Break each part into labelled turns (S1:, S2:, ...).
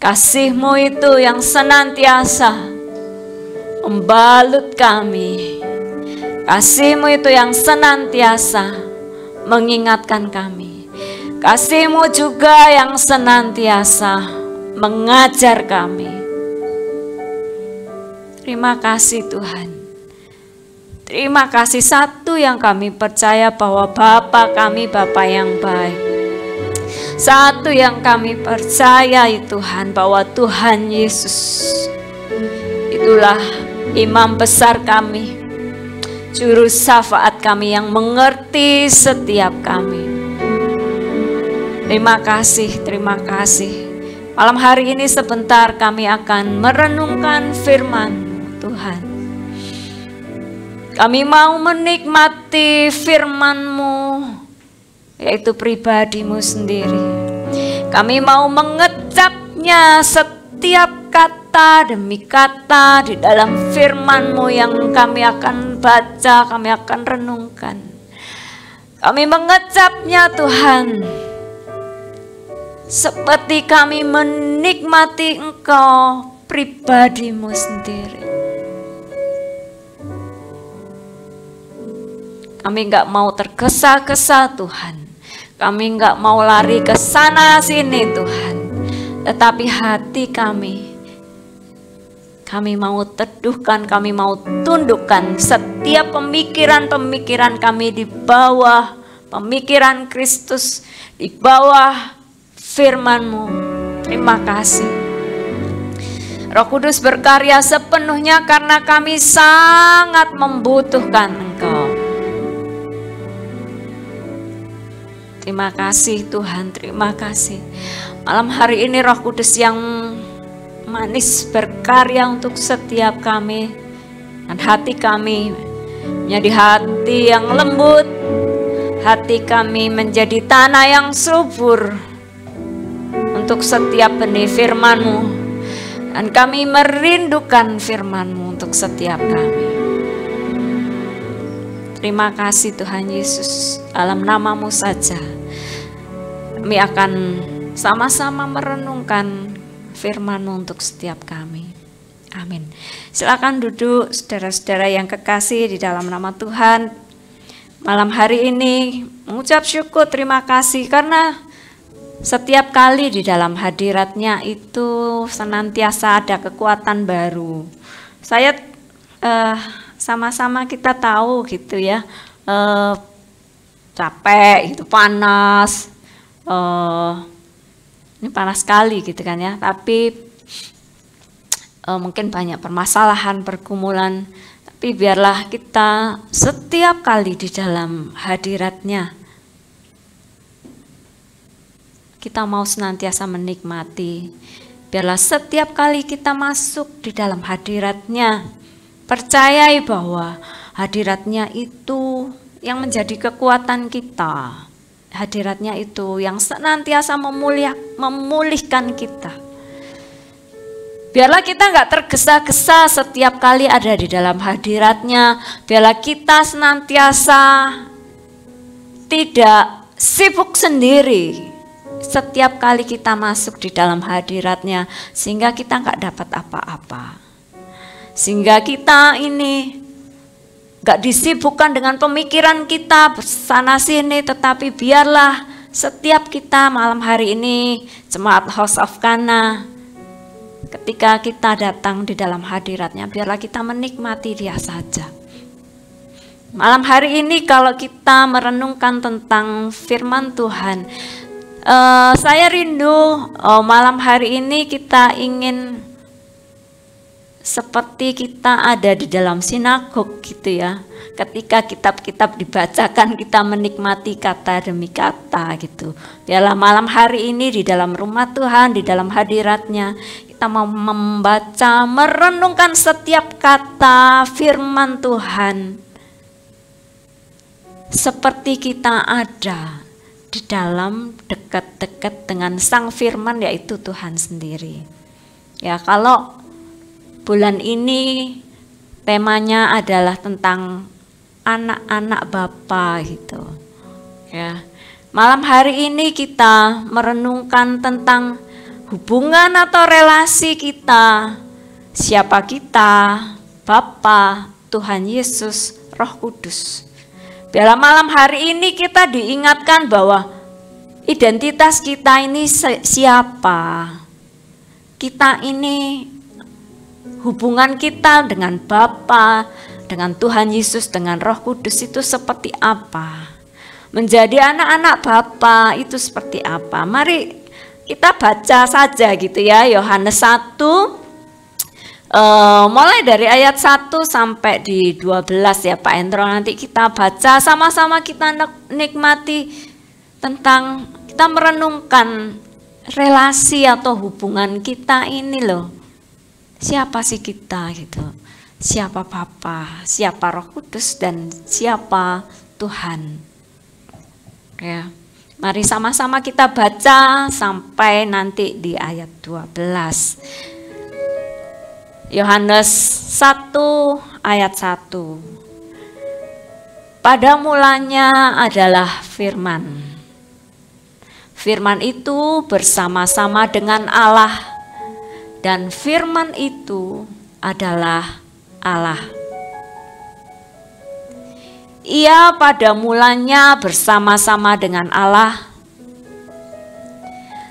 S1: Kasih-Mu itu yang senantiasa membalut kami. Kasih-Mu itu yang senantiasa mengingatkan kami. Kasih-Mu juga yang senantiasa mengajar kami. Terima kasih Tuhan. Terima kasih, satu yang kami percaya bahwa Bapa kami Bapa yang baik. Satu yang kami percaya Tuhan, bahwa Tuhan Yesus itulah imam besar kami, juru syafaat kami yang mengerti setiap kami. Terima kasih, terima kasih. Malam hari ini sebentar kami akan merenungkan firman Tuhan. Kami mau menikmati firman-Mu, yaitu pribadi-Mu sendiri. Kami mau mengecapnya setiap kata demi kata di dalam firman-Mu yang kami akan baca, kami akan renungkan. Kami mengecapnya Tuhan, seperti kami menikmati Engkau, pribadi-Mu sendiri. Kami gak mau tergesa-gesa Tuhan. Kami gak mau lari ke sana sini Tuhan. Tetapi hati kami mau teduhkan, kami mau tundukkan setiap pemikiran-pemikiran kami di bawah pemikiran Kristus, di bawah firman-Mu. Terima kasih. Roh Kudus berkarya sepenuhnya karena kami sangat membutuhkan Engkau. Terima kasih Tuhan, terima kasih. Malam hari ini Roh Kudus yang manis berkarya untuk setiap kami. Dan hati kami menjadi hati yang lembut. Hati kami menjadi tanah yang subur untuk setiap benih firman-Mu. Dan kami merindukan firman-Mu untuk setiap kami. Terima kasih Tuhan Yesus, dalam nama-Mu saja kami akan sama-sama merenungkan firman-Mu untuk setiap kami. Amin. Silakan duduk saudara-saudara yang kekasih di dalam nama Tuhan. Malam hari ini mengucap syukur, terima kasih karena setiap kali di dalam hadirat-Nya itu senantiasa ada kekuatan baru. Saya sama-sama kita tahu gitu ya, capek gitu, panas, ini panas sekali gitu kan ya, tapi mungkin banyak permasalahan, pergumulan, tapi biarlah kita setiap kali di dalam hadirat-Nya kita mau senantiasa menikmati. Biarlah setiap kali kita masuk di dalam hadirat-Nya, percayai bahwa hadirat-Nya itu yang menjadi kekuatan kita. Hadirat-Nya itu yang senantiasa memulihkan kita. Biarlah kita gak tergesa-gesa setiap kali ada di dalam hadirat-Nya. Biarlah kita senantiasa tidak sibuk sendiri setiap kali kita masuk di dalam hadirat-Nya, sehingga kita gak dapat apa-apa. Sehingga kita ini gak disibukkan dengan pemikiran kita sana sini, tetapi biarlah setiap kita malam hari ini, Jemaat House of Kana, ketika kita datang di dalam hadirat-Nya, biarlah kita menikmati Dia saja. Malam hari ini kalau kita merenungkan tentang firman Tuhan, saya rindu malam hari ini kita ingin seperti kita ada di dalam sinagog gitu ya. Ketika kitab-kitab dibacakan, kita menikmati kata demi kata gitu. Biarlah malam hari ini di dalam rumah Tuhan, di dalam hadirat-Nya, kita mau membaca, merenungkan setiap kata firman Tuhan, seperti kita ada di dalam dekat-dekat dengan Sang Firman, yaitu Tuhan sendiri. Ya, kalau bulan ini temanya adalah tentang anak-anak Bapa gitu. Ya. Malam hari ini kita merenungkan tentang hubungan atau relasi kita, siapa kita, Bapa, Tuhan Yesus, Roh Kudus. Biarlah malam hari ini kita diingatkan bahwa identitas kita ini siapa. Kita ini hubungan kita dengan Bapa, dengan Tuhan Yesus, dengan Roh Kudus itu seperti apa? Menjadi anak-anak Bapa itu seperti apa? Mari kita baca saja gitu ya, Yohanes 1 mulai dari ayat 1 sampai di 12 ya Pak Endro. Nanti kita baca sama-sama, kita nikmati tentang, kita merenungkan relasi atau hubungan kita ini loh. Siapa sih kita gitu? Siapa Bapa, siapa Roh Kudus, dan siapa Tuhan? Ya. Mari sama-sama kita baca sampai nanti di ayat 12. Yohanes 1 ayat 1. Pada mulanya adalah firman. Firman itu bersama-sama dengan Allah, dan firman itu adalah Allah. Ia pada mulanya bersama-sama dengan Allah.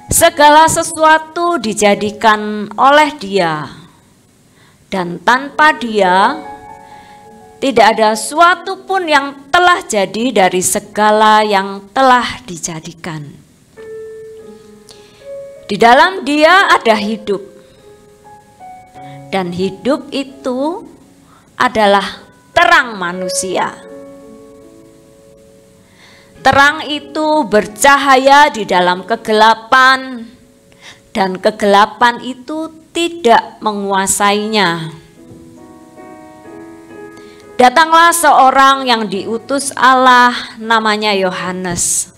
S1: Segala sesuatu dijadikan oleh Dia, dan tanpa Dia tidak ada suatu pun yang telah jadi dari segala yang telah dijadikan. Di dalam Dia ada hidup, dan hidup itu adalah terang manusia. Terang itu bercahaya di dalam kegelapan, dan kegelapan itu tidak menguasainya. Datanglah seorang yang diutus Allah, namanya Yohanes.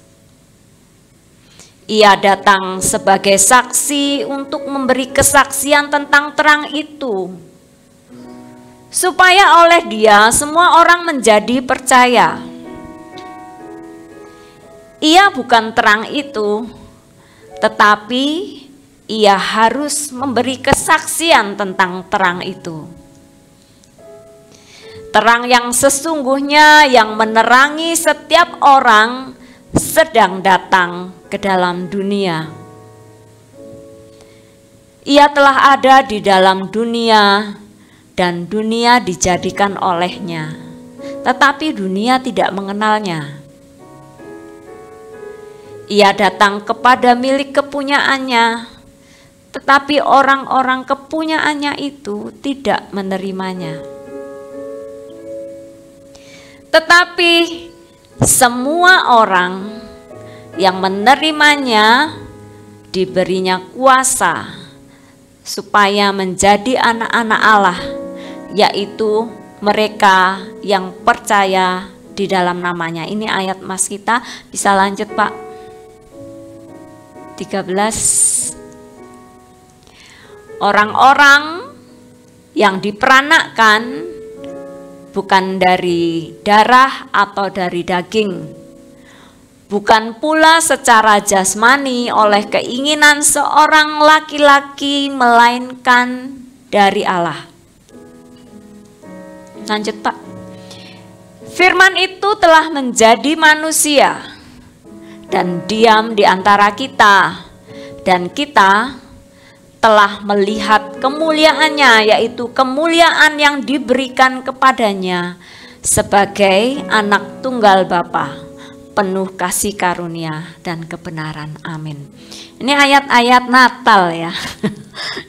S1: Ia datang sebagai saksi untuk memberi kesaksian tentang terang itu, supaya oleh Dia semua orang menjadi percaya. Ia bukan terang itu, tetapi ia harus memberi kesaksian tentang terang itu. Terang yang sesungguhnya yang menerangi setiap orang sedang datang ke dalam dunia. Ia telah ada di dalam dunia, dan dunia dijadikan olehnya, tetapi dunia tidak mengenalnya. Ia datang kepada milik kepunyaannya, tetapi orang-orang kepunyaannya itu tidak menerimanya. Tetapi semua orang yang menerimanya diberinya kuasa supaya menjadi anak-anak Allah, yaitu mereka yang percaya di dalam namanya. Ini ayat mas kita, bisa lanjut Pak. 13. Orang-orang yang diperanakkan bukan dari darah atau dari daging, bukan pula secara jasmani oleh keinginan seorang laki-laki, melainkan dari Allah. Lanjut Pak. Firman itu telah menjadi manusia dan diam di antara kita, dan kita telah melihat kemuliaannya, yaitu kemuliaan yang diberikan kepadanya sebagai anak tunggal Bapa, penuh kasih karunia dan kebenaran. Amin. Ini ayat-ayat Natal ya.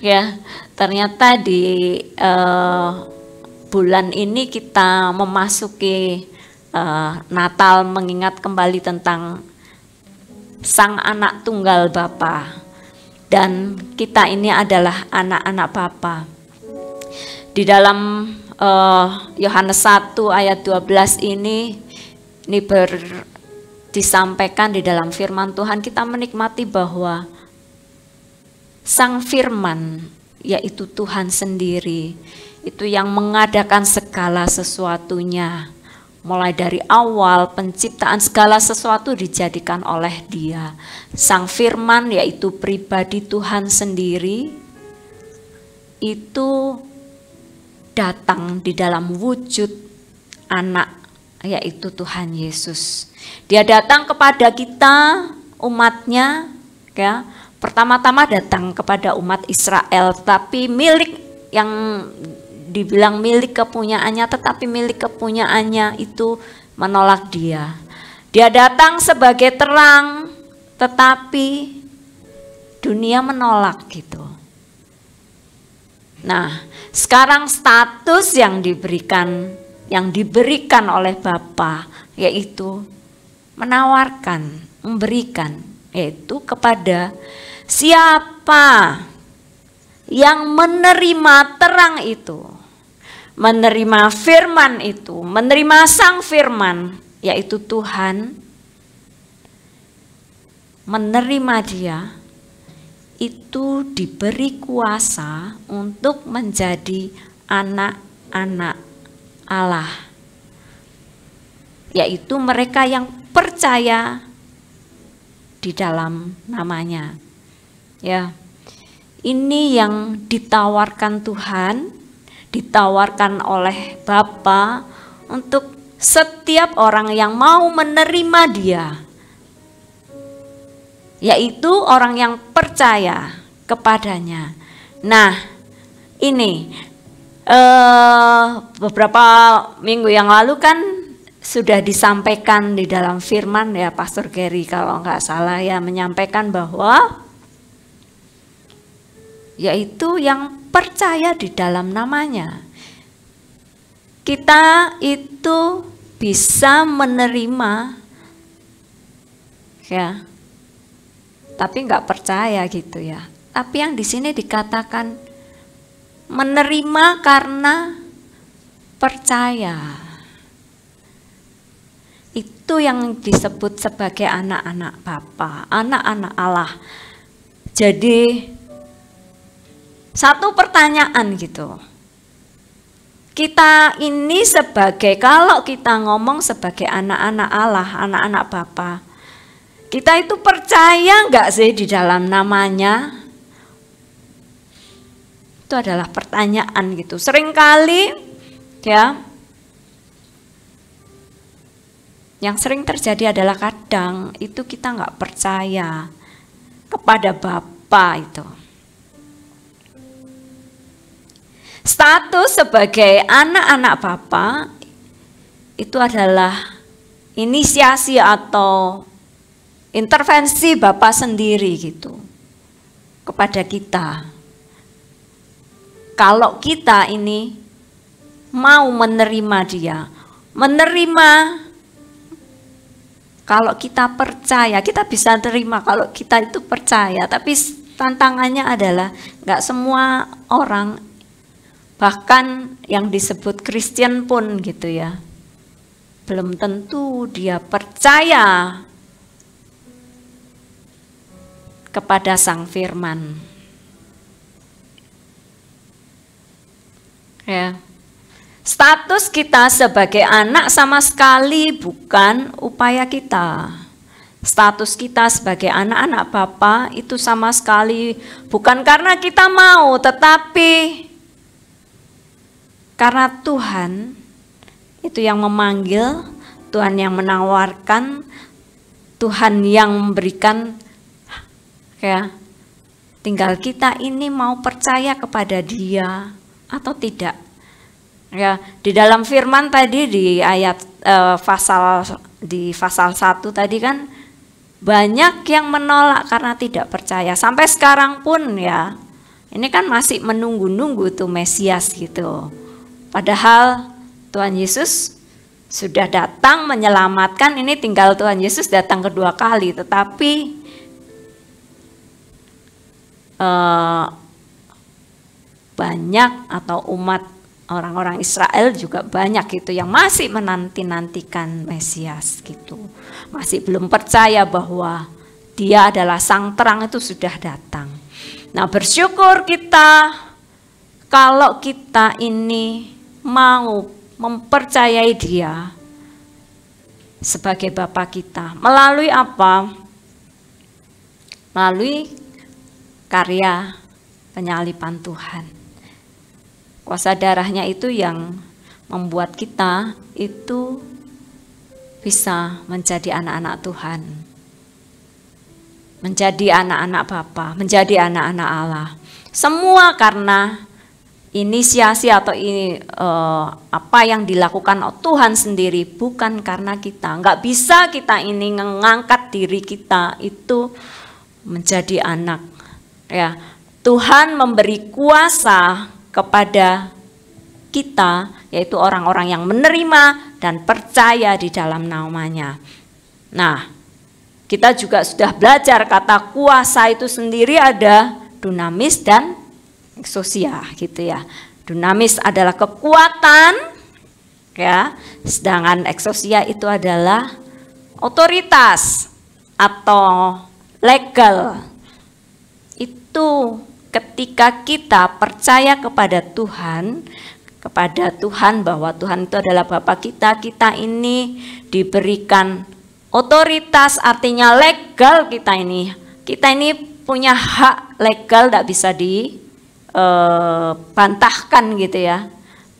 S1: Ya, ternyata di bulan ini kita memasuki Natal, mengingat kembali tentang Sang Anak Tunggal Bapa, dan kita ini adalah anak-anak Bapa. Di dalam Yohanes 1 ayat 12 ini disampaikan di dalam firman Tuhan, kita menikmati bahwa Sang Firman, yaitu Tuhan sendiri, itu yang mengadakan segala sesuatunya Mulai dari awal penciptaan segala sesuatu dijadikan oleh Dia. Sang Firman yaitu pribadi Tuhan sendiri itu datang di dalam wujud anak yaitu Tuhan Yesus. Dia datang kepada kita umatnya ya. Pertama-tama datang kepada umat Israel, tapi milik yang dibilang milik kepunyaannya, tetapi milik kepunyaannya itu menolak dia. Dia datang sebagai terang, tetapi dunia menolak gitu. Nah, sekarang status yang diberikan oleh Bapa yaitu menawarkan, memberikan, yaitu kepada siapa yang menerima terang itu, menerima firman itu, menerima sang firman, yaitu Tuhan, menerima Dia, itu diberi kuasa untuk menjadi anak-anak Allah, yaitu mereka yang percaya di dalam namanya. Ya, ini yang ditawarkan Tuhan, ditawarkan oleh Bapa untuk setiap orang yang mau menerima Dia, yaitu orang yang percaya kepadanya. Nah, ini beberapa minggu yang lalu kan sudah disampaikan di dalam firman ya, Pastor Gary kalau nggak salah ya, menyampaikan bahwa yaitu yang percaya di dalam namanya. Kita itu bisa menerima ya, tapi nggak percaya gitu ya. Tapi yang di sini dikatakan menerima karena percaya. Itu yang disebut sebagai anak-anak Bapa, anak-anak Allah. Jadi satu pertanyaan gitu. Kita ini sebagai, kalau kita ngomong sebagai anak-anak Allah, anak-anak Bapa, kita itu percaya enggak sih di dalam namanya? Itu adalah pertanyaan gitu. Seringkali ya, yang sering terjadi adalah kadang itu kita enggak percaya kepada Bapa itu. Status sebagai anak-anak Bapa itu adalah inisiasi atau intervensi Bapa sendiri gitu kepada kita. Kalau kita ini mau menerima Dia, menerima, kalau kita percaya, kita bisa terima kalau kita itu percaya. Tapi tantangannya adalah nggak semua orang, bahkan yang disebut Kristen pun gitu ya, belum tentu dia percaya kepada sang firman. Ya. Status kita sebagai anak sama sekali bukan upaya kita. Status kita sebagai anak-anak Bapa itu sama sekali bukan karena kita mau, tetapi karena Tuhan itu yang memanggil, Tuhan yang menawarkan, Tuhan yang memberikan. Ya, tinggal kita ini mau percaya kepada Dia atau tidak. Ya, di dalam firman tadi di ayat pasal 1 tadi kan banyak yang menolak karena tidak percaya. Sampai sekarang pun ya, ini kan masih menunggu-nunggu tuh Mesias gitu. Padahal Tuhan Yesus sudah datang menyelamatkan, ini tinggal Tuhan Yesus datang kedua kali, tetapi banyak atau umat orang-orang Israel juga banyak gitu yang masih menanti-nantikan Mesias gitu. Masih belum percaya bahwa Dia adalah sang terang, itu sudah datang. Nah, bersyukur kita kalau kita ini mau mempercayai Dia, sebagai Bapa kita. Melalui apa? Melalui karya penyaliban Tuhan. Kuasa darahnya itu yang membuat kita itu bisa menjadi anak-anak Tuhan. Menjadi anak-anak Bapa, menjadi anak-anak Allah. Semua karena inisiasi atau ini apa yang dilakukan Tuhan sendiri, bukan karena kita. Enggak bisa kita ini mengangkat diri kita itu menjadi anak. Ya, Tuhan memberi kuasa kepada kita, yaitu orang-orang yang menerima dan percaya di dalam namanya. Nah, kita juga sudah belajar kata kuasa itu sendiri ada dunamis dan eksosia gitu ya. Dunamis adalah kekuatan ya, sedangkan eksosia itu adalah otoritas atau legal. Itu ketika kita percaya kepada Tuhan bahwa Tuhan itu adalah Bapa kita, kita ini diberikan otoritas, artinya legal kita ini punya hak legal, tidak bisa dibantahkan gitu ya,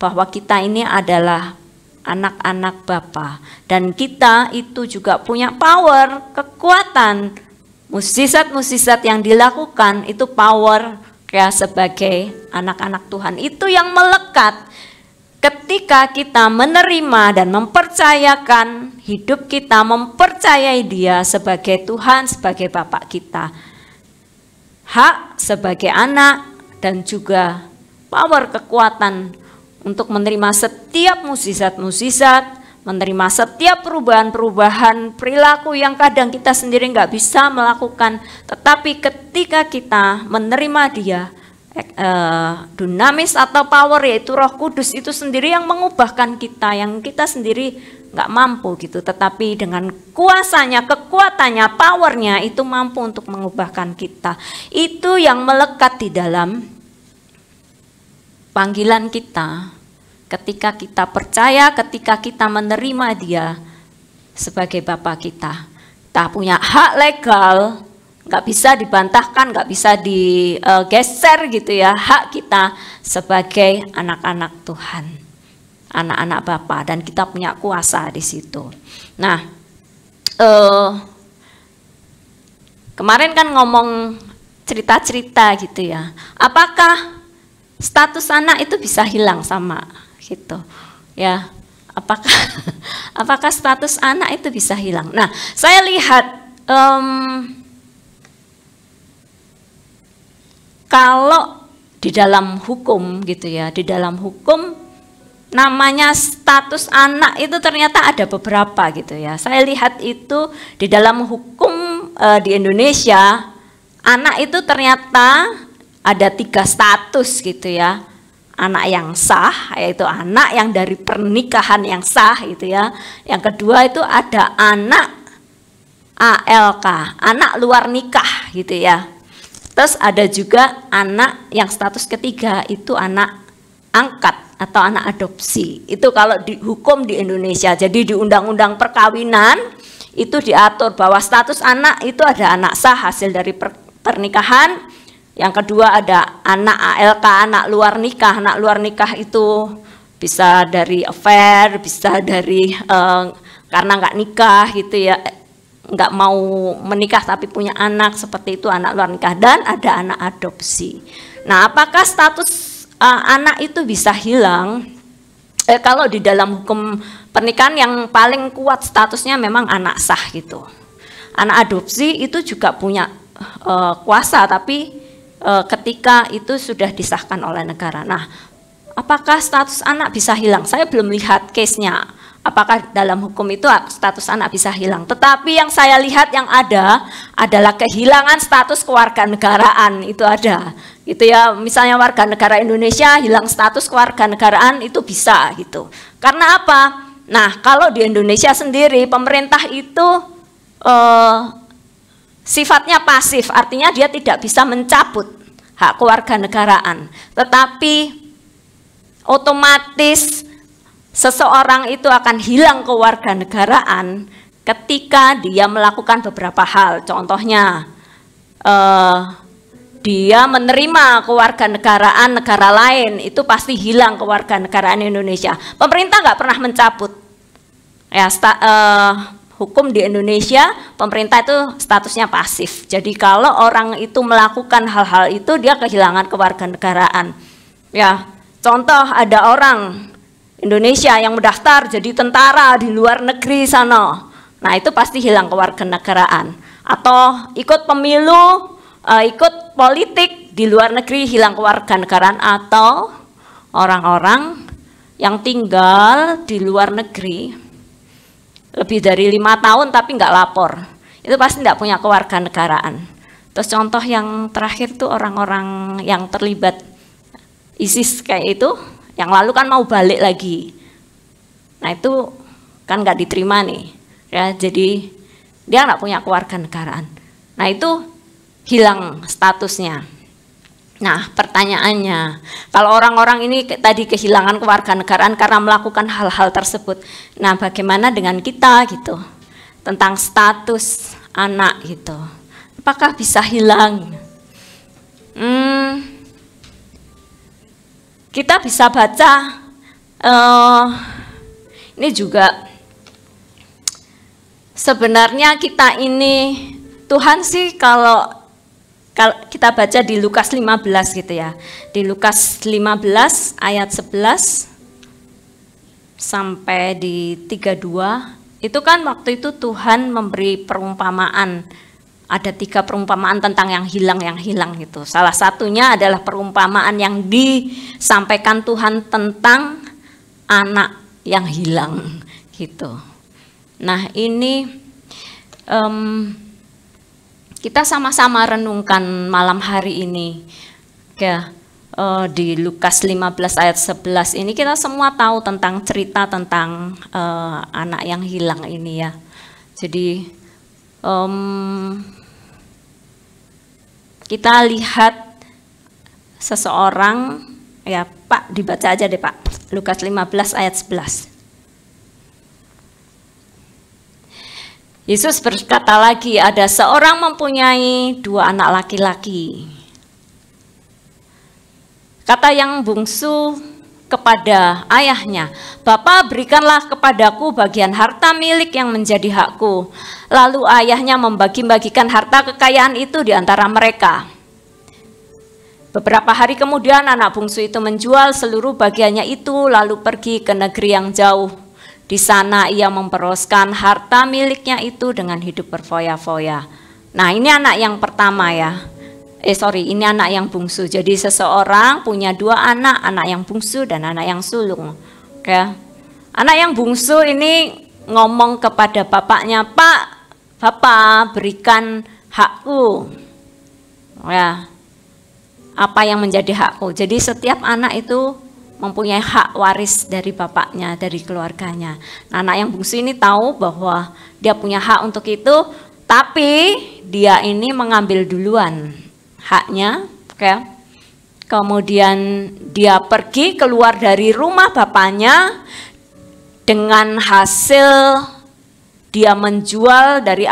S1: bahwa kita ini adalah anak-anak Bapa dan kita itu juga punya power, kekuatan, mukjizat-mukjizat yang dilakukan itu power ya sebagai anak-anak Tuhan itu yang melekat. Ketika kita menerima dan mempercayakan hidup kita, mempercayai Dia sebagai Tuhan, sebagai Bapa kita, hak sebagai anak dan juga power, kekuatan untuk menerima setiap mukjizat-mukjizat, menerima setiap perubahan-perubahan perilaku yang kadang kita sendiri nggak bisa melakukan, tetapi ketika kita menerima Dia, dunamis atau power yaitu Roh Kudus itu sendiri yang mengubahkan kita, yang kita sendiri nggak mampu gitu, tetapi dengan kuasanya, kekuatannya, powernya itu mampu untuk mengubahkan kita. Itu yang melekat di dalam panggilan kita ketika kita percaya, ketika kita menerima Dia sebagai Bapa kita. Kita punya hak legal, nggak bisa dibantahkan, nggak bisa digeser gitu ya, hak kita sebagai anak-anak Tuhan, anak-anak Bapa, dan kita punya kuasa di situ. Nah, kemarin kan ngomong cerita-cerita gitu ya, apakah status anak itu bisa hilang sama gitu ya? Apakah status anak itu bisa hilang? Nah, saya lihat kalau di dalam hukum gitu ya, di dalam hukum namanya status anak itu ternyata ada beberapa gitu ya. Saya lihat itu di dalam hukum di Indonesia, anak itu ternyata ada 3 status gitu ya. Anak yang sah, yaitu anak yang dari pernikahan yang sah gitu ya. Yang kedua itu ada anak ALK, anak luar nikah gitu ya. Terus ada juga anak yang status ketiga itu anak angkat atau anak adopsi. Itu kalau di hukum di Indonesia. Jadi di undang-undang perkawinan itu diatur bahwa status anak itu ada anak sah hasil dari pernikahan. Yang kedua ada anak ALK, anak luar nikah. Anak luar nikah itu bisa dari affair, bisa dari karena nggak nikah gitu ya, nggak mau menikah tapi punya anak, seperti itu anak luar nikah. Dan ada anak adopsi. Nah, apakah status anak itu bisa hilang? Kalau di dalam hukum pernikahan yang paling kuat statusnya memang anak sah gitu. Anak adopsi itu juga punya kuasa, tapi ketika itu sudah disahkan oleh negara. Nah, apakah status anak bisa hilang? Saya belum lihat case-nya. Apakah dalam hukum itu status anak bisa hilang? Tetapi yang saya lihat yang ada adalah kehilangan status kewarganegaraan, itu ada. Gitu ya, misalnya warga negara Indonesia hilang status kewarganegaraan itu bisa gitu. Karena apa? Nah, kalau di Indonesia sendiri pemerintah itu sifatnya pasif, artinya dia tidak bisa mencabut hak kewarganegaraan. Tetapi otomatis seseorang itu akan hilang kewarganegaraan ketika dia melakukan beberapa hal. Contohnya, dia menerima kewarganegaraan negara lain, itu pasti hilang kewarganegaraan Indonesia. Pemerintah nggak pernah mencabut. Ya, hukum di Indonesia, pemerintah itu statusnya pasif. Jadi kalau orang itu melakukan hal-hal itu, dia kehilangan kewarganegaraan. Ya, contoh ada orang Indonesia yang mendaftar jadi tentara di luar negeri sana. Nah, itu pasti hilang kewarganegaraan. Atau ikut pemilu, ikut politik di luar negeri, hilang kewarganegaraan. Atau orang-orang yang tinggal di luar negeri lebih dari 5 tahun tapi nggak lapor, itu pasti nggak punya kewarganegaraan. Terus contoh yang terakhir tuh orang-orang yang terlibat ISIS kayak itu, yang lalu kan mau balik lagi. Nah itu kan nggak diterima nih. Ya, jadi dia nggak punya kewarganegaraan. Nah itu hilang statusnya. Nah pertanyaannya, kalau orang-orang ini tadi kehilangan kewarganegaraan karena melakukan hal-hal tersebut, nah bagaimana dengan kita gitu, tentang status anak gitu, apakah bisa hilang? Kita bisa baca, ini juga sebenarnya kita ini, Tuhan sih kalau kita baca di Lukas 15 gitu ya, di Lukas 15 ayat 11 sampai di 32, itu kan waktu itu Tuhan memberi perumpamaan, ada 3 perumpamaan tentang yang hilang gitu. Salah satunya adalah perumpamaan yang disampaikan Tuhan tentang anak yang hilang gitu. Nah ini kita sama-sama renungkan malam hari ini ya, di Lukas 15 ayat 11 ini kita semua tahu tentang cerita tentang anak yang hilang ini ya. Jadi kita lihat seseorang, ya Pak dibaca aja deh Pak, Lukas 15 ayat 11. Yesus berkata lagi, ada seorang mempunyai 2 anak laki-laki. Kata yang bungsu kepada ayahnya, "Bapa, berikanlah kepadaku bagian harta milik yang menjadi hakku." Lalu ayahnya membagi-bagikan harta kekayaan itu di antara mereka. Beberapa hari kemudian anak bungsu itu menjual seluruh bagiannya itu lalu pergi ke negeri yang jauh. Di sana ia memperoskan harta miliknya itu dengan hidup berfoya-foya. Nah ini anak yang pertama ya. Ini anak yang bungsu. Jadi seseorang punya 2 anak, anak yang bungsu dan anak yang sulung. Oke. Anak yang bungsu ini ngomong kepada bapaknya, "Pak, Bapak berikan hakku." Ya. Apa yang menjadi hakku. Jadi setiap anak itu mempunyai hak waris dari bapaknya, dari keluarganya. Nah, anak yang bungsu ini tahu bahwa dia punya hak untuk itu, tapi dia ini mengambil duluan haknya. Oke. Kemudian dia pergi keluar dari rumah bapaknya dengan hasil dia menjual dari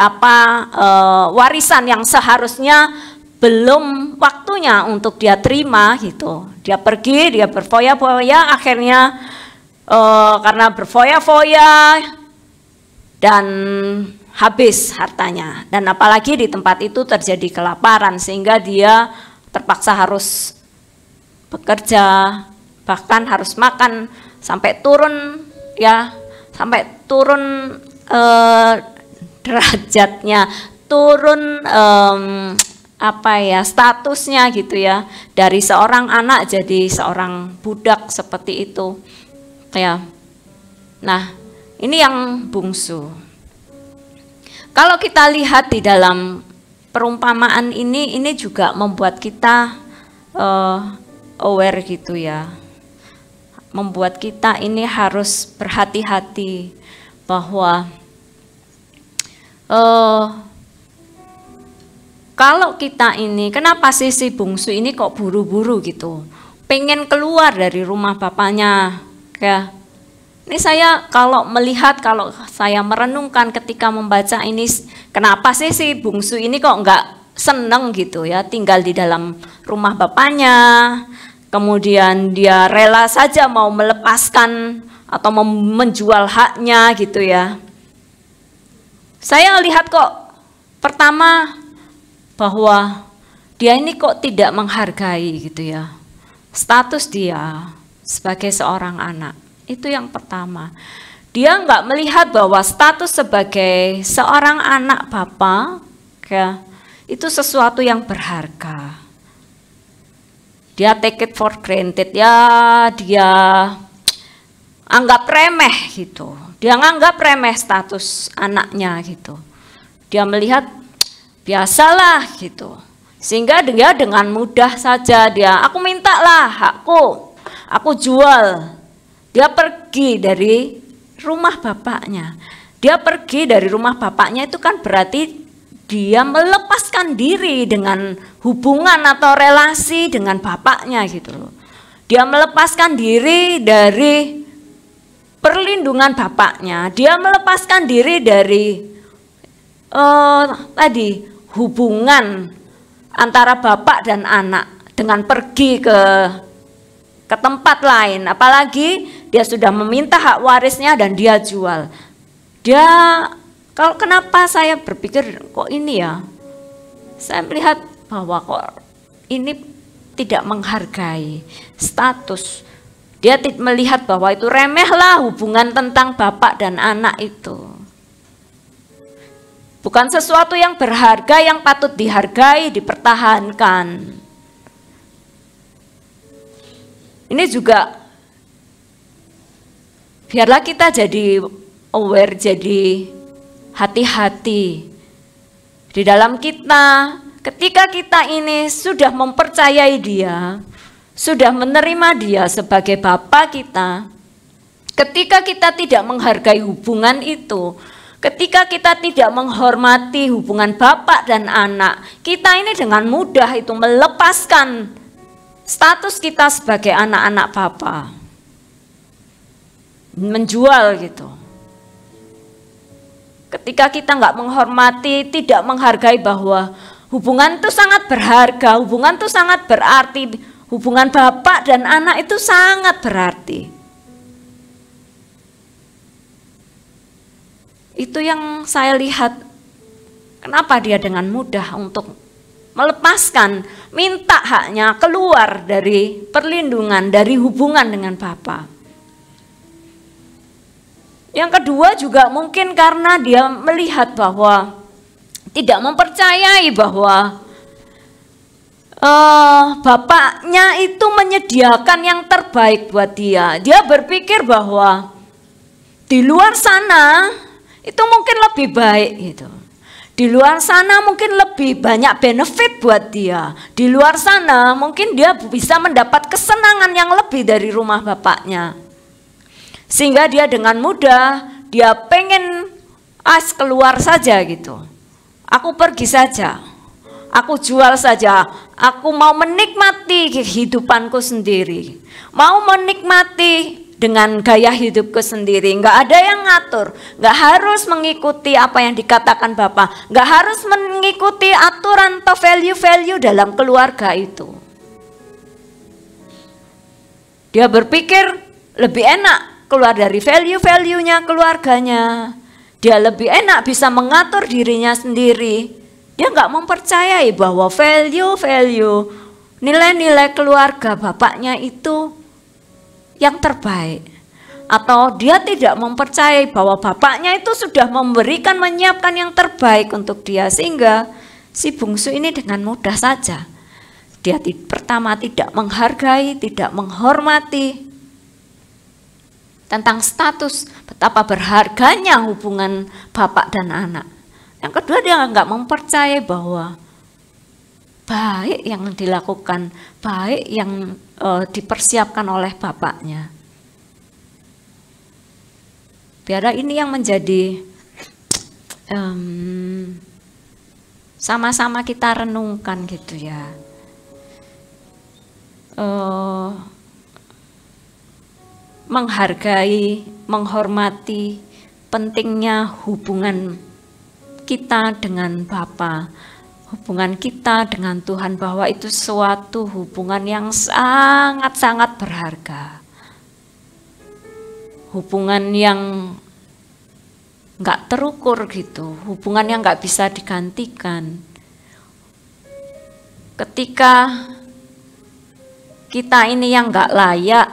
S1: warisan yang seharusnya belum waktunya untuk dia terima gitu. Dia pergi, dia berfoya-foya, akhirnya karena berfoya-foya dan habis hartanya. Dan apalagi di tempat itu terjadi kelaparan sehingga dia terpaksa harus bekerja, bahkan harus makan sampai turun derajatnya, turun statusnya gitu ya, dari seorang anak jadi seorang budak seperti itu ya. Nah ini yang bungsu. Kalau kita lihat di dalam perumpamaan ini juga membuat kita aware gitu ya, membuat kita ini harus berhati-hati bahwa kalau kita ini, kenapa sih si bungsu ini kok buru-buru gitu, pengen keluar dari rumah bapaknya ya. Ini saya kalau melihat, kalau saya merenungkan ketika membaca ini, kenapa sih si bungsu ini kok nggak seneng gitu ya tinggal di dalam rumah bapaknya, kemudian dia rela saja mau melepaskan atau menjual haknya gitu ya. Saya lihat kok pertama bahwa dia ini kok tidak menghargai gitu ya status dia sebagai seorang anak. Itu yang pertama. Dia nggak melihat bahwa status sebagai seorang anak Bapa ya, itu sesuatu yang berharga. Dia take it for granted ya, dia anggap remeh gitu. Dia nganggap remeh status anaknya gitu. Dia melihat biasalah gitu. Sehingga dia dengan mudah saja aku mintalah hakku, aku jual. Dia pergi dari rumah bapaknya. Dia pergi dari rumah bapaknya itu kan berarti dia melepaskan diri dengan hubungan atau relasi dengan bapaknya gitu loh. Dia melepaskan diri dari perlindungan bapaknya. Dia melepaskan diri dari hubungan antara bapak dan anak dengan pergi ke tempat lain, apalagi dia sudah meminta hak warisnya dan dia jual. Dia, kalau kenapa saya berpikir kok ini ya, saya melihat bahwa kok ini tidak menghargai status. Dia melihat bahwa itu remehlah hubungan tentang bapak dan anak itu. Bukan sesuatu yang berharga, yang patut dihargai, dipertahankan. Ini juga biarlah kita jadi aware, jadi hati-hati di dalam kita. Ketika kita ini sudah mempercayai dia, sudah menerima dia sebagai Bapa kita, ketika kita tidak menghargai hubungan itu, ketika kita tidak menghormati hubungan bapak dan anak, kita ini dengan mudah itu melepaskan status kita sebagai anak-anak Bapa, menjual gitu. Ketika kita nggak menghormati, tidak menghargai bahwa hubungan itu sangat berharga, hubungan itu sangat berarti, hubungan bapak dan anak itu sangat berarti. Itu yang saya lihat, kenapa dia dengan mudah untuk melepaskan, minta haknya keluar dari perlindungan, dari hubungan dengan Bapa. Yang kedua juga mungkin karena dia melihat bahwa tidak mempercayai bahwa bapaknya itu menyediakan yang terbaik buat dia. Dia berpikir bahwa di luar sana itu mungkin lebih baik gitu. Di luar sana mungkin lebih banyak benefit buat dia. Di luar sana mungkin dia bisa mendapat kesenangan yang lebih dari rumah bapaknya. Sehingga dia dengan mudah, dia pengen keluar saja gitu. Aku pergi saja, aku jual saja, aku mau menikmati kehidupanku sendiri. Mau menikmati dengan gaya hidupku sendiri, nggak ada yang ngatur, nggak harus mengikuti apa yang dikatakan Bapak, nggak harus mengikuti aturan atau value-value dalam keluarga itu. Dia berpikir lebih enak keluar dari value-value-nya keluarganya, dia lebih enak bisa mengatur dirinya sendiri. Dia nggak mempercayai bahwa value-value, nilai-nilai keluarga bapaknya itu yang terbaik, atau dia tidak mempercayai bahwa bapaknya itu sudah memberikan, menyiapkan yang terbaik untuk dia, sehingga si bungsu ini dengan mudah saja dia pertama tidak menghargai, tidak menghormati tentang status betapa berharganya hubungan bapak dan anak. Yang kedua, dia nggak mempercayai bahwa baik yang dilakukan, baik yang dipersiapkan oleh bapaknya. Biarlah ini yang menjadi sama-sama kita renungkan gitu ya. Menghargai, menghormati pentingnya hubungan kita dengan Bapa, hubungan kita dengan Tuhan, bahwa itu suatu hubungan yang sangat-sangat berharga. Hubungan yang nggak terukur gitu, hubungan yang nggak bisa digantikan. Ketika kita ini yang nggak layak,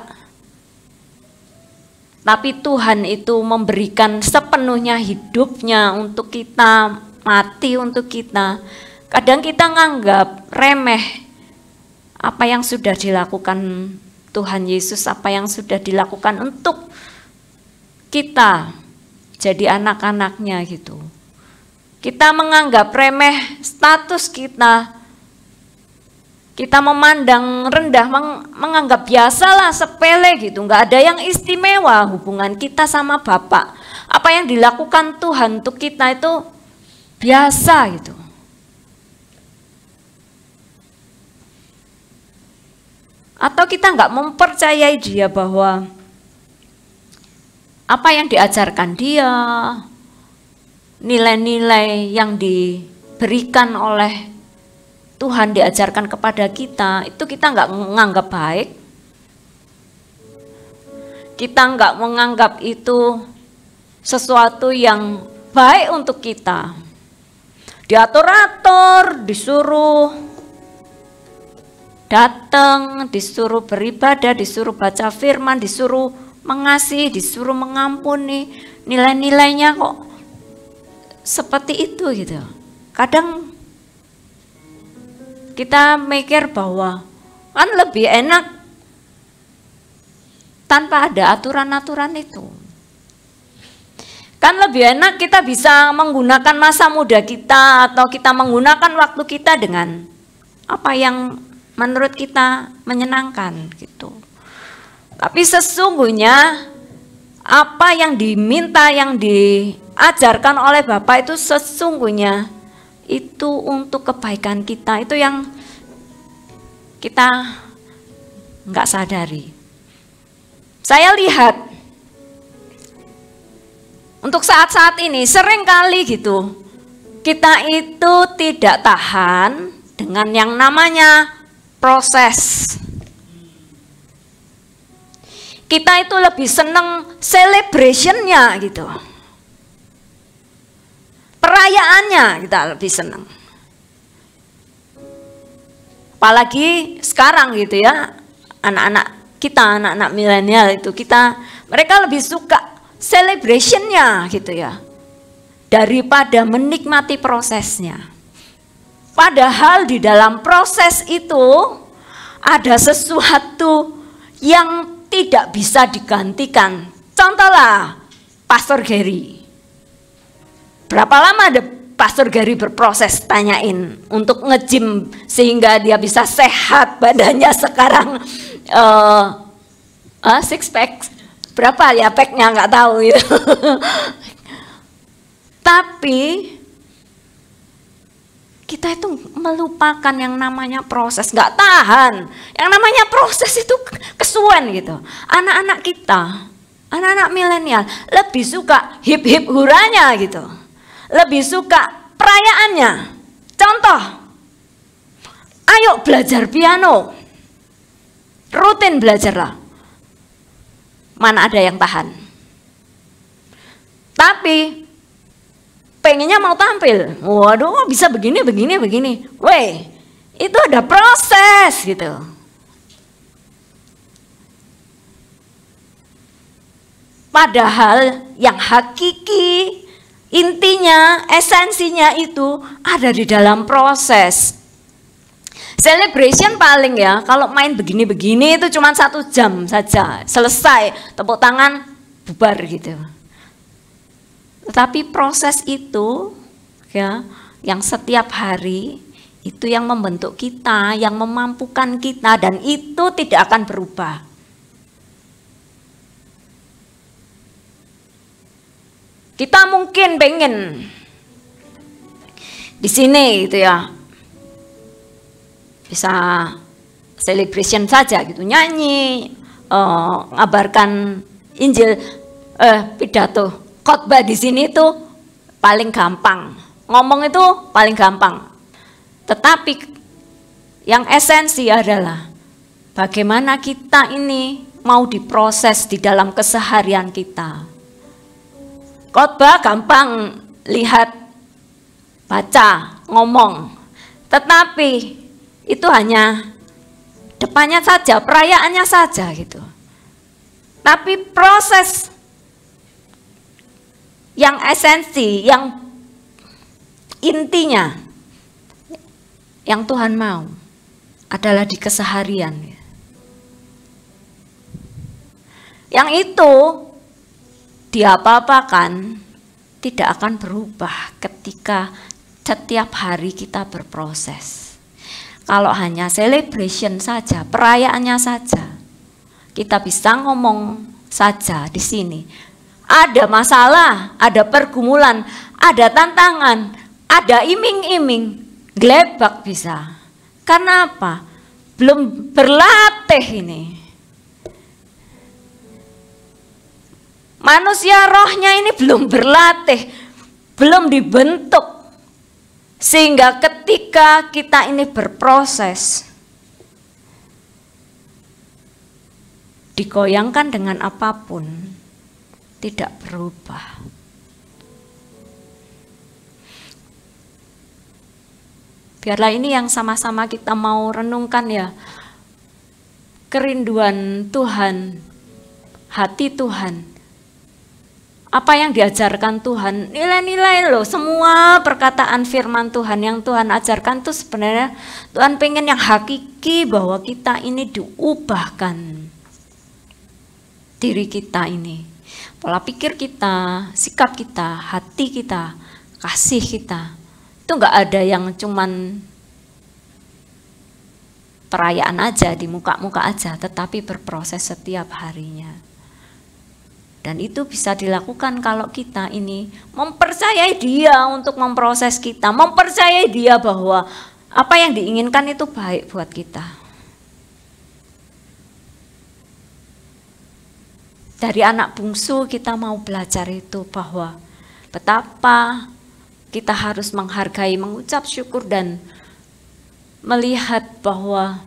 S1: tapi Tuhan itu memberikan sepenuhnya hidupnya untuk kita, mati untuk kita. Kadang kita nganggap remeh apa yang sudah dilakukan Tuhan Yesus, apa yang sudah dilakukan untuk kita jadi anak-anaknya gitu. Kita menganggap remeh status kita. Kita memandang rendah, menganggap biasalah, sepele gitu. Nggak ada yang istimewa hubungan kita sama Bapa. Apa yang dilakukan Tuhan untuk kita itu biasa gitu. Atau kita nggak mempercayai dia bahwa apa yang diajarkan dia, nilai-nilai yang diberikan oleh Tuhan diajarkan kepada kita, itu kita nggak menganggap baik. Kita nggak menganggap itu sesuatu yang baik untuk kita. Diatur-atur, disuruh datang, disuruh beribadah, disuruh baca firman, disuruh mengasihi, disuruh mengampuni. Nilai-nilainya kok seperti itu gitu. Kadang kita mikir bahwa kan lebih enak tanpa ada aturan-aturan itu. Kan lebih enak kita bisa menggunakan masa muda kita atau kita menggunakan waktu kita dengan apa yang menurut kita menyenangkan gitu. Tapi sesungguhnya apa yang diminta, yang diajarkan oleh Bapak itu sesungguhnya itu untuk kebaikan kita, itu yang kita nggak sadari. Saya lihat untuk saat-saat ini sering kali gitu kita itu tidak tahan dengan yang namanya proses. Kita itu lebih seneng celebration-nya gitu. Perayaannya kita lebih senang. Apalagi sekarang gitu ya, anak-anak kita, anak-anak milenial itu mereka lebih suka celebration-nya gitu ya, daripada menikmati prosesnya. Padahal di dalam proses itu ada sesuatu yang tidak bisa digantikan. Contohlah Pastor Gary. Berapa lama ada Pastor Gary berproses, tanyain, untuk nge-gym sehingga dia bisa sehat badannya sekarang six pack. Berapa ya packnya nggak tahu gitu. Tapi kita itu melupakan yang namanya proses, nggak tahan. Yang namanya proses itu kesuwen gitu. Anak-anak kita, anak-anak milenial lebih suka hip-hip huranya gitu. Lebih suka perayaannya. Contoh, ayo belajar piano, rutin belajarlah. Mana ada yang tahan. Tapi pengennya mau tampil, waduh bisa begini. Weh, itu ada proses gitu. Padahal yang hakiki, intinya, esensinya itu ada di dalam proses. Celebration paling ya, kalau main begini-begini itu cuma 1 jam saja, selesai, tepuk tangan, bubar gitu. Tetapi proses itu ya, yang setiap hari itu yang membentuk kita, yang memampukan kita, dan itu tidak akan berubah. Kita mungkin pengen di sini gitu ya, bisa celebration saja gitu, nyanyi, ngabarkan Injil, pidato. Khotbah di sini itu paling gampang. Ngomong itu paling gampang. Tetapi yang esensi adalah bagaimana kita ini mau diproses di dalam keseharian kita. Khotbah gampang, lihat, baca, ngomong. Tetapi itu hanya depannya saja, perayaannya saja gitu. Tapi proses yang esensi, yang intinya, yang Tuhan mau adalah di keseharian. Yang itu diapa-apakan tidak akan berubah ketika setiap hari kita berproses. Kalau hanya celebration saja, perayaannya saja, kita bisa ngomong saja di sini. Ada masalah, ada pergumulan, ada tantangan, ada iming-iming, glebak bisa. Karena apa? Belum berlatih ini. Manusia rohnya ini belum berlatih, belum dibentuk. Sehingga ketika kita ini berproses, digoyangkan dengan apapun, tidak berubah. Biarlah ini yang sama-sama kita mau renungkan ya. Kerinduan Tuhan, hati Tuhan. Apa yang diajarkan Tuhan, nilai-nilai loh, semua perkataan firman Tuhan yang Tuhan ajarkan itu sebenarnya Tuhan pengen yang hakiki, bahwa kita ini diubahkan. Diri kita ini, pola pikir kita, sikap kita, hati kita, kasih kita, itu enggak ada yang cuman perayaan aja, di muka-muka aja, tetapi berproses setiap harinya. Dan itu bisa dilakukan kalau kita ini mempercayai Dia untuk memproses kita, mempercayai Dia bahwa apa yang diinginkan itu baik buat kita. Dari anak bungsu kita mau belajar itu, bahwa betapa kita harus menghargai, mengucap syukur, dan melihat bahwa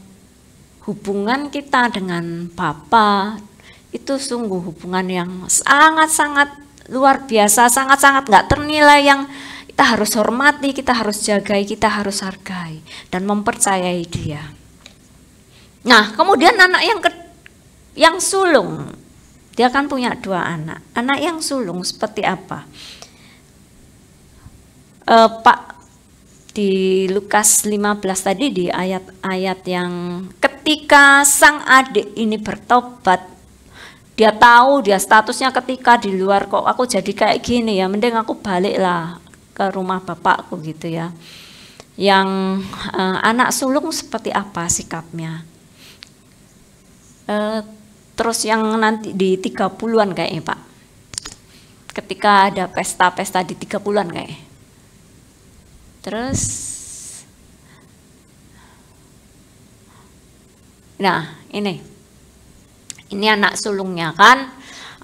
S1: hubungan kita dengan Bapa itu sungguh hubungan yang sangat-sangat luar biasa, sangat-sangat nggak ternilai, yang kita harus hormati, kita harus jagai, kita harus hargai, dan mempercayai Dia. Nah, kemudian anak yang sulung, dia kan punya 2 anak. Anak yang sulung seperti apa? Pak, di Lukas 15 tadi, di ayat-ayat yang ketika sang adik ini bertobat, dia tahu dia statusnya ketika di luar, kok aku jadi kayak gini ya, mending aku baliklah ke rumah bapakku gitu ya. Yang anak sulung seperti apa sikapnya? Terus yang nanti di 30-an kayaknya Pak, ketika ada pesta-pesta di 30-an kayaknya. Terus, nah ini anak sulungnya kan,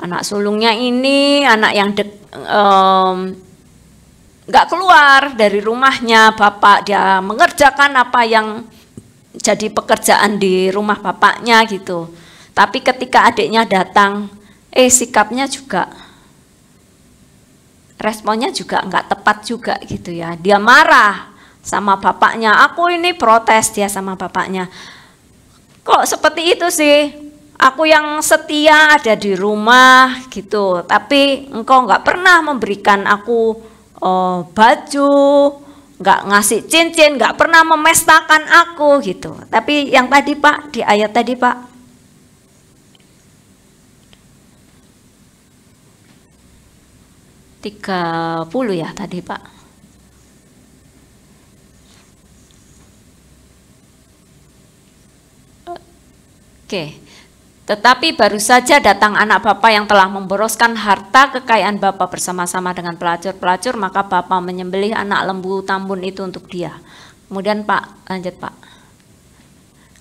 S1: anak sulungnya ini anak yang nggak keluar dari rumahnya bapak, dia mengerjakan apa yang jadi pekerjaan di rumah bapaknya gitu. Tapi ketika adiknya datang, sikapnya juga, responnya juga nggak tepat juga gitu ya. Dia marah sama bapaknya, aku ini protes dia sama bapaknya. Kok seperti itu sih? Aku yang setia ada di rumah gitu, tapi engkau nggak pernah memberikan aku baju, nggak ngasih cincin, nggak pernah memestakan aku gitu. Tapi yang tadi Pak, di ayat tadi Pak, (30) ya tadi Pak. Oke. Tetapi baru saja datang anak bapa yang telah memboroskan harta kekayaan bapa bersama-sama dengan pelacur-pelacur, maka bapa menyembelih anak lembu tambun itu untuk dia. Kemudian Pak, lanjut Pak.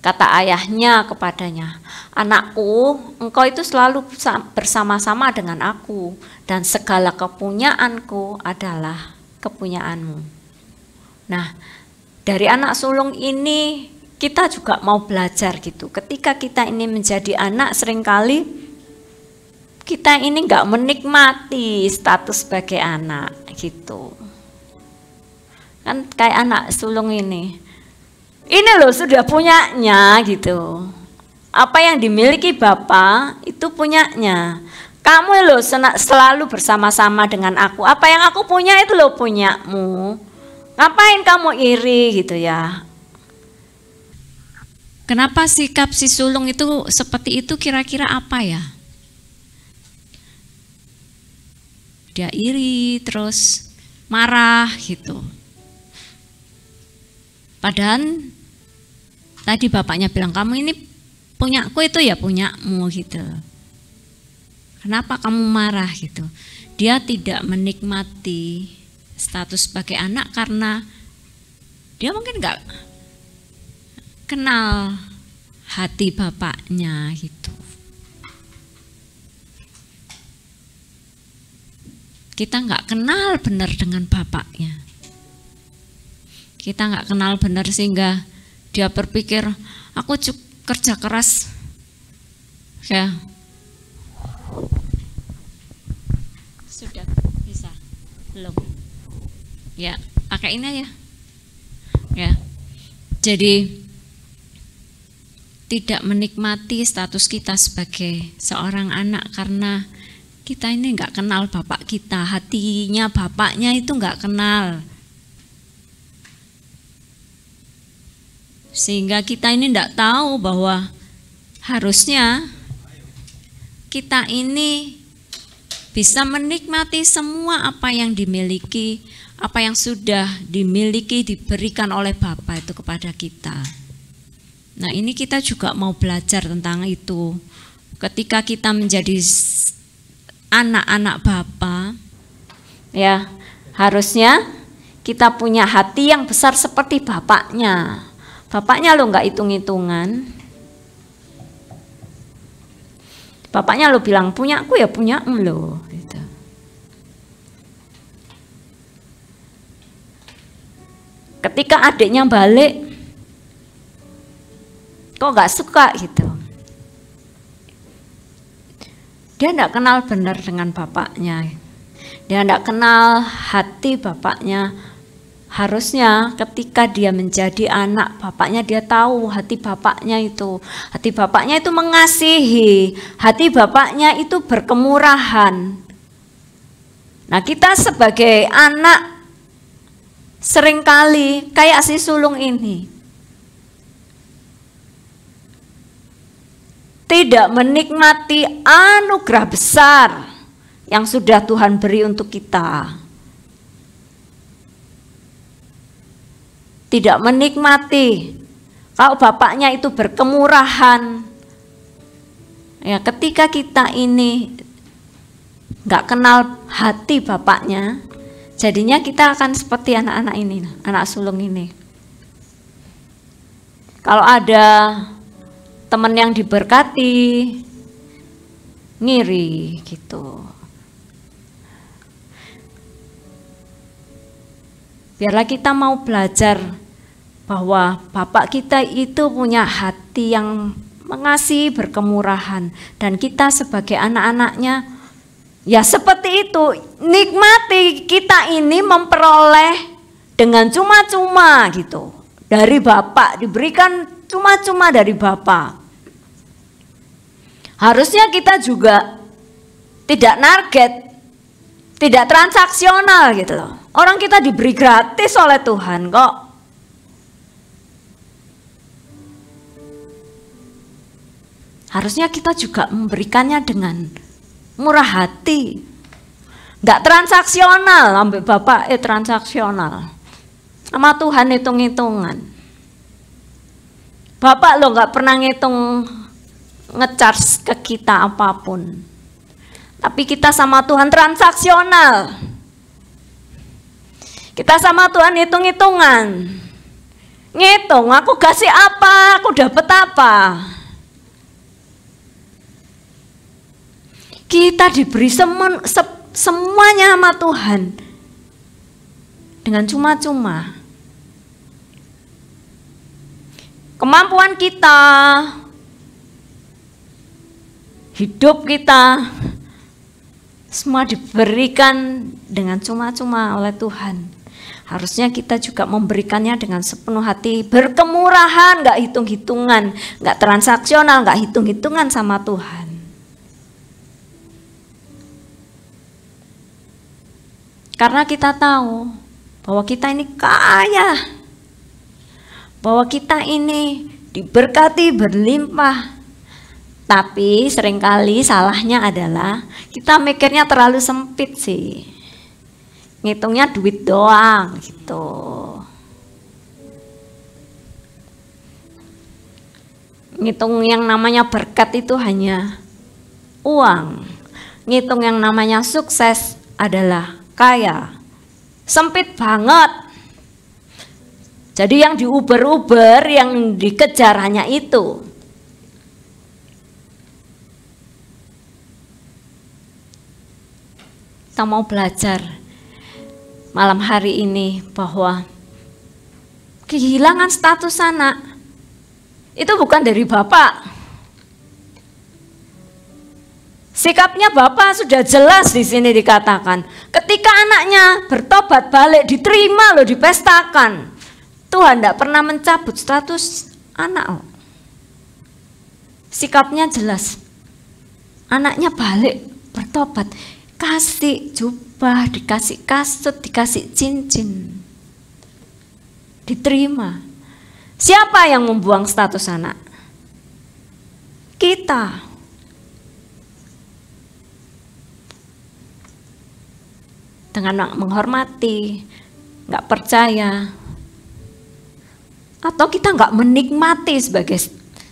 S1: Kata ayahnya kepadanya, "Anakku, engkau itu selalu bersama-sama dengan aku, dan segala kepunyaanku adalah kepunyaanmu." Nah, dari anak sulung ini kita juga mau belajar gitu. Ketika kita ini menjadi anak, seringkali kita ini nggak menikmati status sebagai anak gitu. Kan kayak anak sulung ini loh sudah punyanya gitu. Apa yang dimiliki Bapak itu punyanya. Kamu loh selalu bersama-sama dengan aku. Apa yang aku punya itu loh punyamu. Ngapain kamu iri gitu ya.
S2: Kenapa sikap si sulung itu seperti itu, kira-kira apa ya? Dia iri terus marah gitu. Padahal tadi bapaknya bilang, "Kamu ini punyaku, itu ya punyamu," gitu. Kenapa kamu marah gitu? Dia tidak menikmati status sebagai anak karena dia mungkin nggak kenal hati bapaknya gitu. Kita nggak kenal benar dengan bapaknya. Kita nggak kenal benar sehingga dia berpikir, "Aku kerja keras ya."
S1: Sudah bisa belum?
S2: Ya, pakai ini ya. Ya. Jadi tidak menikmati status kita sebagai seorang anak karena kita ini nggak kenal bapak kita, hatinya bapaknya itu nggak kenal. Sehingga kita ini tidak tahu bahwa harusnya kita ini bisa menikmati semua apa yang dimiliki, apa yang sudah dimiliki, diberikan oleh Bapa itu kepada kita. Nah, ini kita juga mau belajar tentang itu. Ketika kita menjadi anak-anak Bapa,
S1: ya harusnya kita punya hati yang besar seperti bapaknya. Bapaknya lo nggak hitung-hitungan. Bapaknya lo bilang, "Punyaku ya punyamu lo." Gitu. Ketika adiknya balik, kok nggak suka gitu. Dia nggak kenal benar dengan bapaknya. Dia nggak kenal hati bapaknya. Harusnya ketika dia menjadi anak bapaknya, dia tahu hati bapaknya itu. Hati bapaknya itu mengasihi. Hati bapaknya itu berkemurahan. Nah, kita sebagai anak seringkali kayak si sulung ini. Tidak menikmati anugerah besar yang sudah Tuhan beri untuk kita. Tidak menikmati kalau bapaknya itu berkemurahan. Ya, ketika kita ini nggak kenal hati bapaknya, jadinya kita akan seperti anak-anak ini, anak sulung ini. Kalau ada teman yang diberkati, ngiri gitu. Biarlah kita mau belajar bahwa Bapak kita itu punya hati yang mengasihi, berkemurahan, dan kita sebagai anak-anaknya ya seperti itu. Nikmati kita ini memperoleh dengan cuma-cuma gitu dari Bapak, diberikan cuma-cuma dari Bapak. Harusnya kita juga tidak target, tidak transaksional gitu loh. Orang kita diberi gratis oleh Tuhan kok. Harusnya kita juga memberikannya dengan murah hati. Nggak transaksional, ambil Bapak transaksional. Sama Tuhan hitung-hitungan. Bapak lo nggak pernah ngitung nge-charge ke kita apapun. Tapi kita sama Tuhan transaksional. Kita sama Tuhan hitung-hitungan. Ngitung, aku kasih apa, aku dapat apa. Kita diberi semuanya sama Tuhan dengan cuma-cuma. Kemampuan kita, hidup kita, semua diberikan dengan cuma-cuma oleh Tuhan. Harusnya kita juga memberikannya dengan sepenuh hati, berkemurahan, gak hitung-hitungan, gak transaksional, gak hitung-hitungan sama Tuhan. Karena kita tahu bahwa kita ini kaya, bahwa kita ini diberkati berlimpah. Tapi seringkali salahnya adalah kita mikirnya terlalu sempit sih. Ngitungnya duit doang gitu. Ngitung yang namanya berkat itu hanya uang. Ngitung yang namanya sukses adalah kaya. Sempit banget. Jadi yang diuber-uber, yang dikejar hanya itu. Kita mau belajar malam hari ini bahwa kehilangan status anak itu bukan dari Bapak. Sikapnya Bapak sudah jelas di sini dikatakan. Ketika anaknya bertobat balik, diterima loh, dipestakan. Tuhan tidak pernah mencabut status anak. Sikapnya jelas. Anaknya balik, bertobat, kasih jubah, dikasih kasut, dikasih cincin, diterima. Siapa yang membuang status anak? Kita. Dengan menghormati, nggak percaya, atau kita nggak menikmati sebagai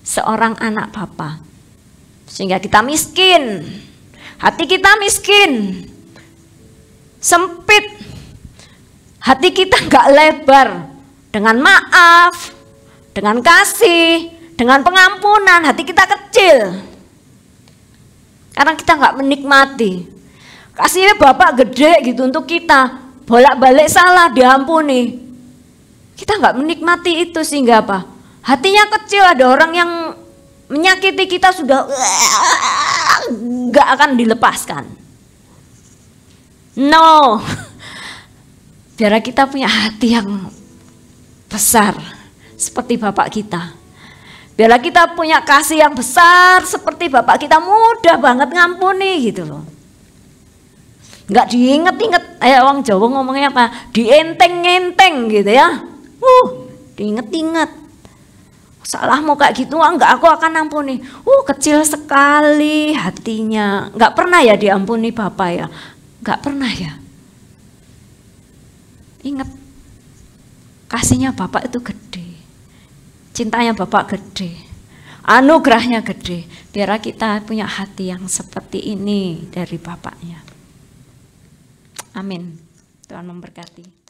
S1: seorang anak Bapa, sehingga kita miskin. Hati kita miskin, sempit, hati kita nggak lebar. Dengan maaf, dengan kasih, dengan pengampunan, hati kita kecil. Karena kita nggak menikmati. Kasihnya Bapak gede gitu untuk kita, bolak-balik salah diampuni. Kita nggak menikmati itu sehingga apa? Hatinya kecil, ada orang yang menyakiti kita sudah nggak akan dilepaskan. No, biar kita punya hati yang besar seperti Bapak kita. Biarlah kita punya kasih yang besar seperti Bapak kita, mudah banget ngampuni gitu loh. Nggak diinget-inget, orang Jawa ngomongnya apa? Dienteng-enteng gitu ya. Diinget-inget. Salahmu kayak gitu, enggak, aku akan ampuni. Kecil sekali hatinya. Enggak pernah ya diampuni Bapak ya? Enggak pernah ya. Ingat, kasihnya Bapak itu gede. Cintanya Bapak gede. Anugerahnya gede. Biar kita punya hati yang seperti ini dari Bapaknya. Amin. Tuhan memberkati.